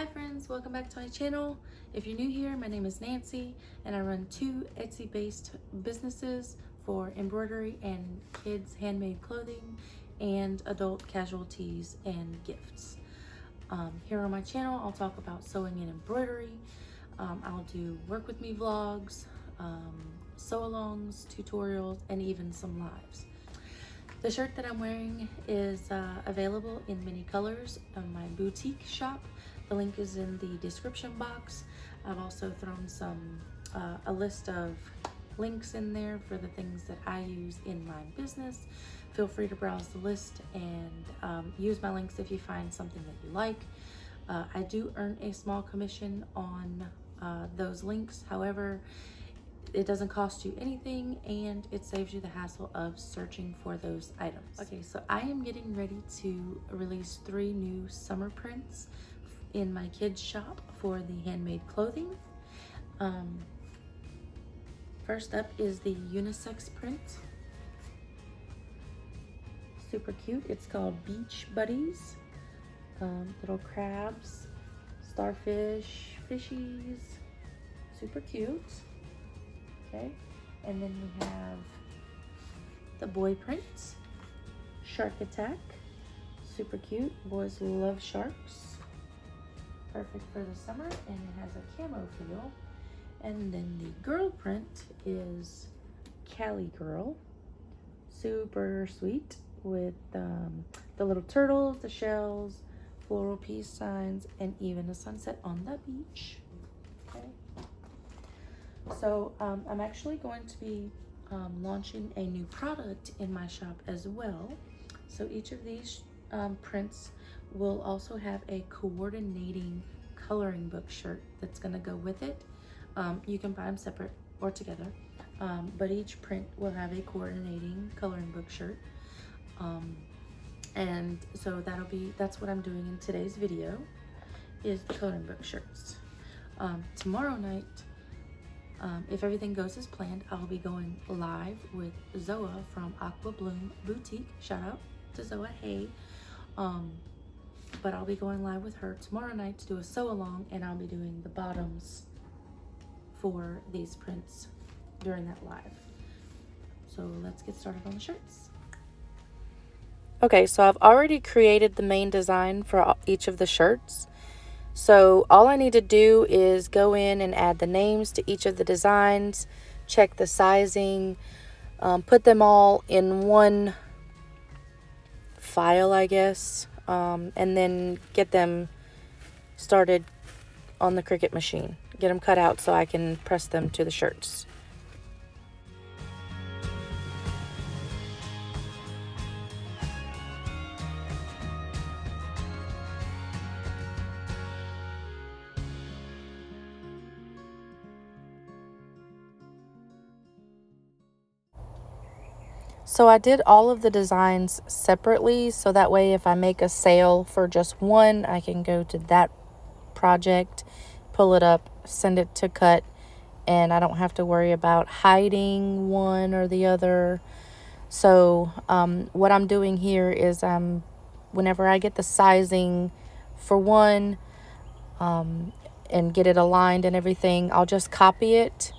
Hi friends, welcome back to my channel. If you're new here, my name is Nancy and I run 2 Etsy based businesses for embroidery and kids handmade clothing and adult casual tees and gifts. Here on my channel I'll talk about sewing and embroidery. I'll do work with me vlogs, sew alongs, tutorials, and even some lives. The shirt that I'm wearing is available in many colors on my boutique shop. The link is in the description box. I've also thrown a list of links in there for the things that I use in my business. Feel free to browse the list and use my links if you find something that you like. I do earn a small commission on those links. However, it doesn't cost you anything and it saves you the hassle of searching for those items. Okay, so I am getting ready to release 3 new summer prints in my kids shop for the handmade clothing. First up is the unisex print. Super cute. It's called Beach Buddies. Little crabs, starfish, fishies. Super cute. Okay, and then we have the boy print, Shark Attack. Super cute. Boys love sharks. Perfect for the summer, and it has a camo feel. And then the girl print is Cali Girl. Super sweet with the little turtles, the shells, floral peace signs, and even a sunset on the beach. Okay. So I'm actually going to be launching a new product in my shop as well. So each of these prints will also have a coordinating coloring book shirt that's going to go with it. You can buy them separate or together, but each print will have a coordinating coloring book shirt. And so that's what I'm doing in today's video, is the coloring book shirts. Tomorrow night, if everything goes as planned, I'll be going live with Zoa from Aqua Bloom Boutique. Shout out to Zoa, hey. But I'll be going live with her tomorrow night to do a sew along, and I'll be doing the bottoms for these prints during that live. So let's get started on the shirts. Okay, so I've already created the main design for each of the shirts. So all I need to do is go in and add the names to each of the designs, check the sizing, put them all in one file, I guess, and then get them started on the Cricut machine. Get them cut out so I can press them to the shirts. So I did all of the designs separately, so that way if I make a sale for just one, I can go to that project, pull it up, send it to cut, and I don't have to worry about hiding one or the other. So what I'm doing here is whenever I get the sizing for one and get it aligned and everything, I'll just copy it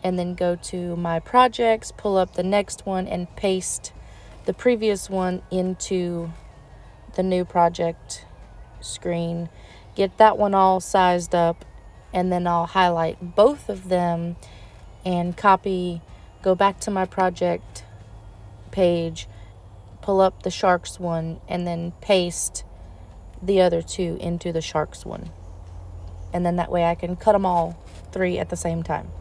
and then go to my projects, pull up the next one, and paste the previous one into the new project screen. Get that one all sized up, and then I'll highlight both of them and go back to my project page, pull up the sharks one, and then paste the other 2 into the sharks one. And then that way I can cut them all 3 at the same time.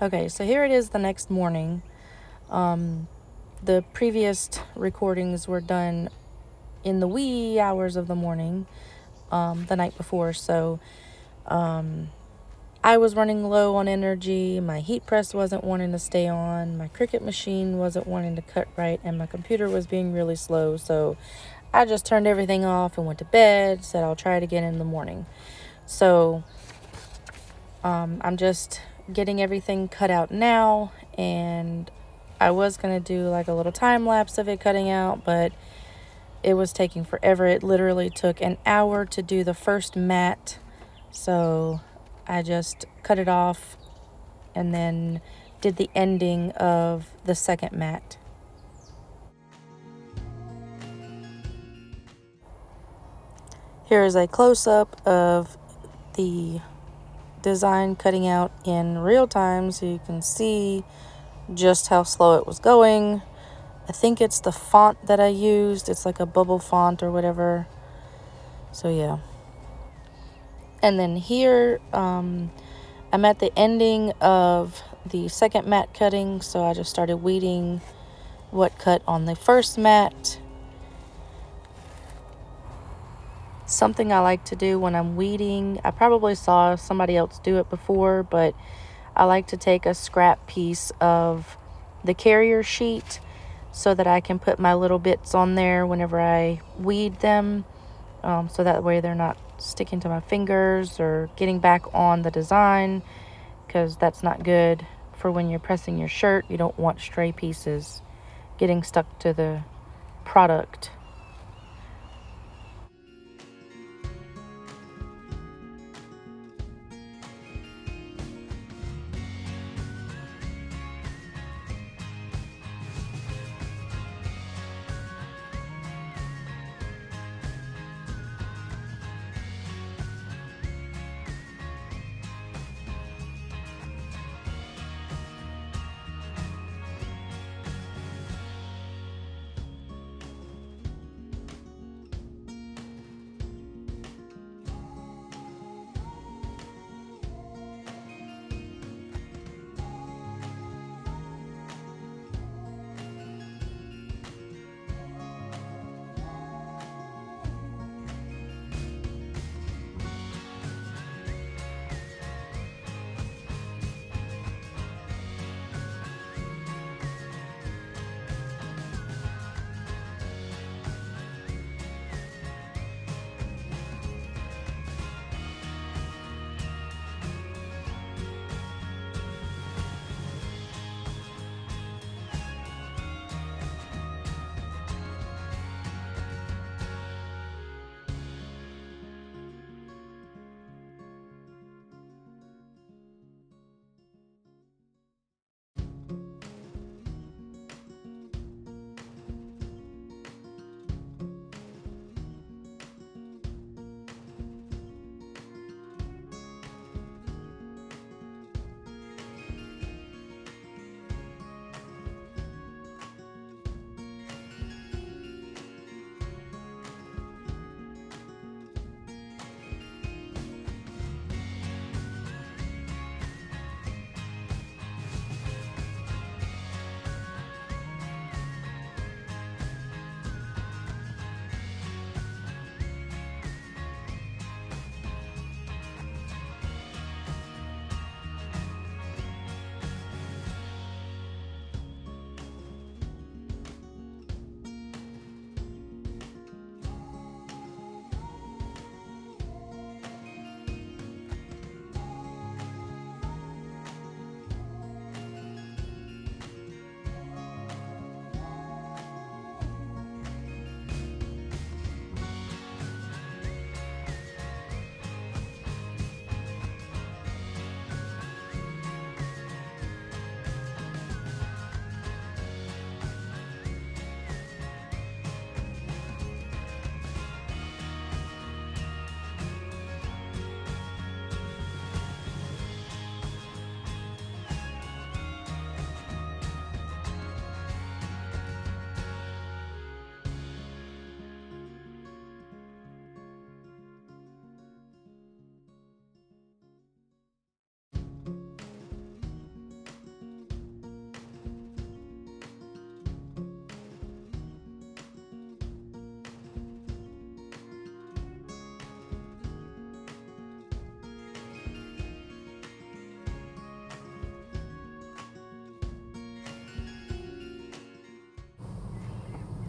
Okay, so here it is the next morning. The previous recordings were done in the wee hours of the morning, the night before. So I was running low on energy. My heat press wasn't wanting to stay on. My Cricut machine wasn't wanting to cut right. And my computer was being really slow. So I just turned everything off and went to bed. Said I'll try it again in the morning. So I'm just getting everything cut out now. And I was going to do like a little time lapse of it cutting out. But it was taking forever. It literally took an hour to do the first mat. So I just cut it off and then did the ending of the second mat. Here is a close-up of the design cutting out in real time so you can see just how slow it was going. I think it's the font that I used. It's like a bubble font or whatever. So yeah. And then here, I'm at the ending of the second mat cutting, so I just started weeding what cut on the first mat. Something I like to do when I'm weeding, I probably saw somebody else do it before, but I like to take a scrap piece of the carrier sheet so that I can put my little bits on there whenever I weed them, so that way they're not sticking to my fingers or getting back on the design, because that's not good for when you're pressing your shirt. You don't want stray pieces getting stuck to the product.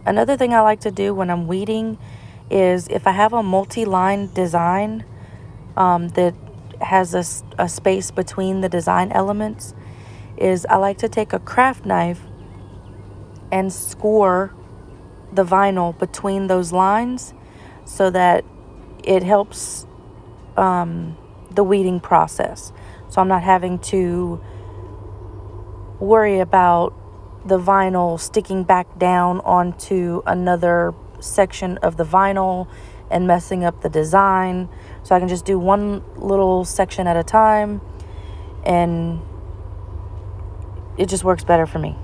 Another thing I like to do when I'm weeding is if I have a multi-line design that has a space between the design elements, is I like to take a craft knife and score the vinyl between those lines so that it helps the weeding process. So I'm not having to worry about the vinyl sticking back down onto another section of the vinyl and messing up the design. So I can just do one little section at a time, and it just works better for me.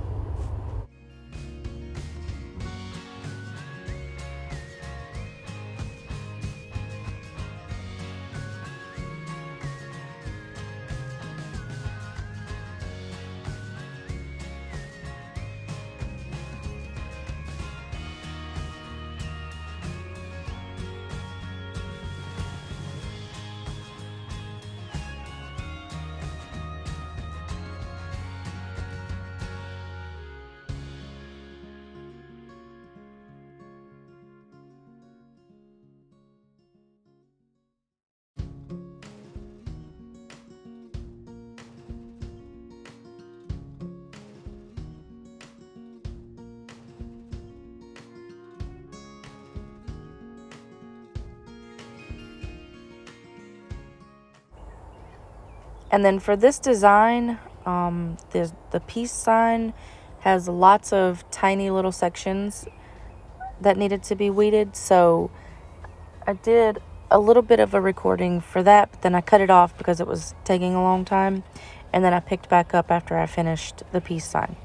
And then for this design, the peace sign has lots of tiny little sections that needed to be weeded. So I did a little bit of a recording for that, but then I cut it off because it was taking a long time. And then I picked back up after I finished the peace sign.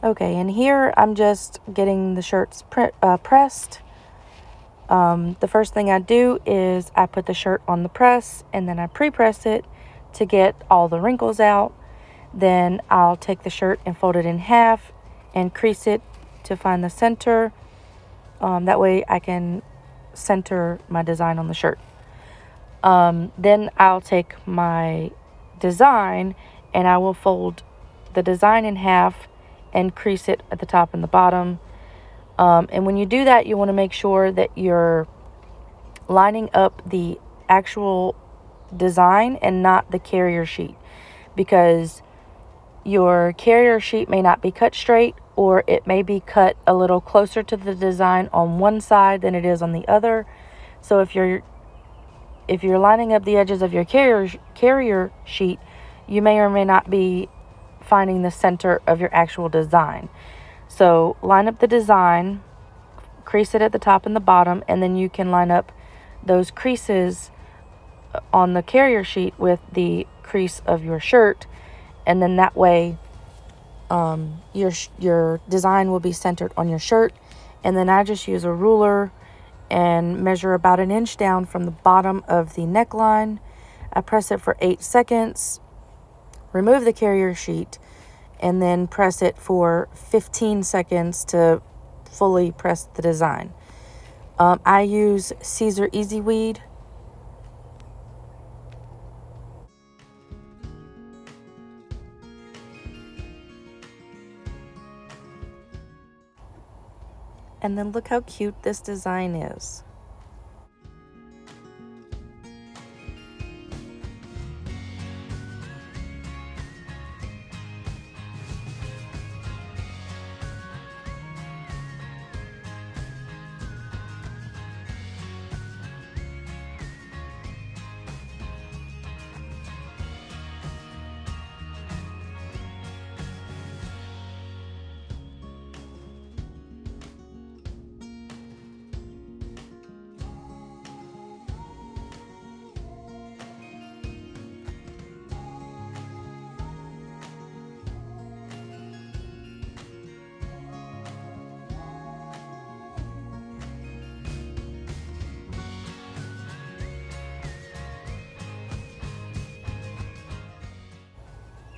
Okay, and here I'm just getting the shirts pressed. The first thing I do is I put the shirt on the press, and then I pre-press it to get all the wrinkles out. Then I'll take the shirt and fold it in half and crease it to find the center. That way I can center my design on the shirt. Then I'll take my design and I will fold the design in half and crease it at the top and the bottom. And when you do that, you want to make sure that you're lining up the actual design and not the carrier sheet, because your carrier sheet may not be cut straight, or it may be cut a little closer to the design on one side than it is on the other. So if you're lining up the edges of your carrier sheet, you may or may not be finding the center of your actual design. So line up the design, crease it at the top and the bottom, and then you can line up those creases on the carrier sheet with the crease of your shirt, and then that way your design will be centered on your shirt. And then I just use a ruler and measure about 1 inch down from the bottom of the neckline. I press it for 8 seconds, remove the carrier sheet, and then press it for 15 seconds to fully press the design. I use Caesar Easy Weed. And then look how cute this design is.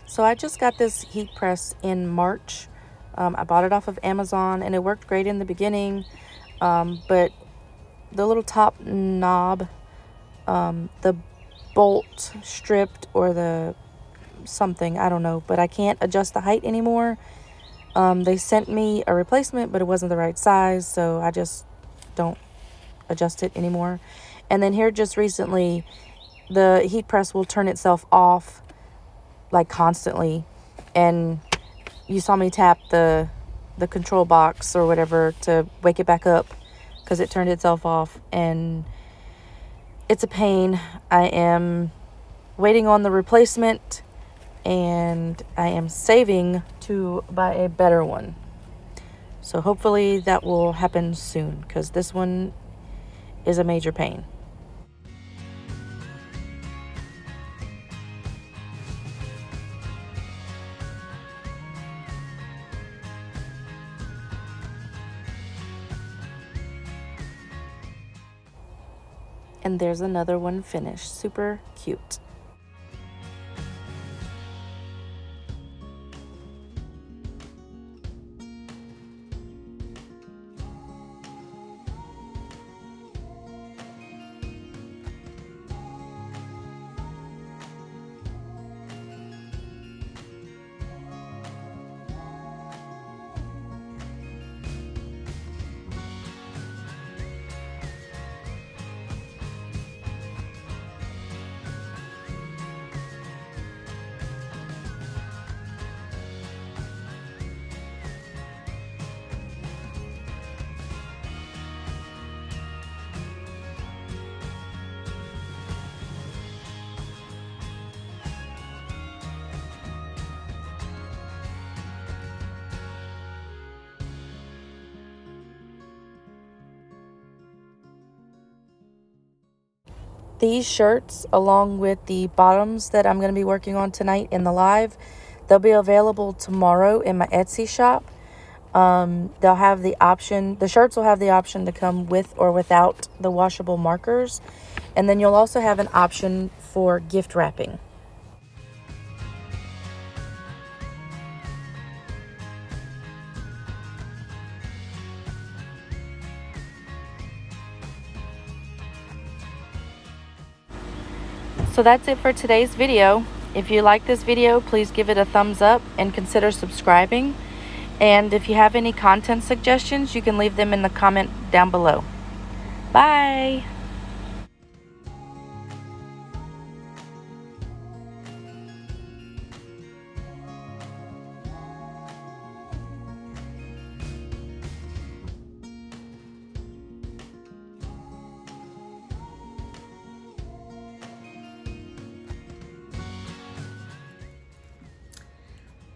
So I just got this heat press in March. I bought it off of Amazon and it worked great in the beginning. But the little top knob, the bolt stripped or the something, I don't know, but I can't adjust the height anymore. They sent me a replacement, but it wasn't the right size, so I just don't adjust it anymore. And then here just recently, the heat press will turn itself off like constantly, and you saw me tap the control box or whatever to wake it back up because it turned itself off, and it's a pain. I am waiting on the replacement, and I am saving to buy a better one. So hopefully that will happen soon because this one is a major pain. And there's another one finished. Super cute. These shirts, along with the bottoms that I'm going to be working on tonight in the live, they'll be available tomorrow in my Etsy shop. They'll have the option, the shirts will have the option to come with or without the washable markers. And then you'll also have an option for gift wrapping. So that's it for today's video. If you like this video, please give it a thumbs up and consider subscribing. And if you have any content suggestions, you can leave them in the comment down below. Bye!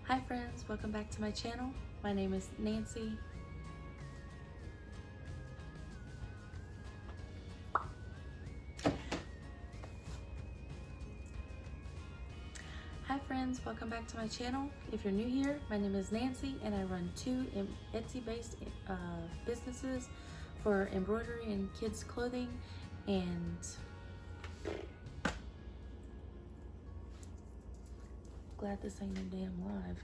Hi friends, welcome back to my channel. My name is Nancy. Hi friends, welcome back to my channel. If you're new here, my name is Nancy and I run 2 Etsy-based businesses for embroidery and kids clothing. And glad this ain't no damn live.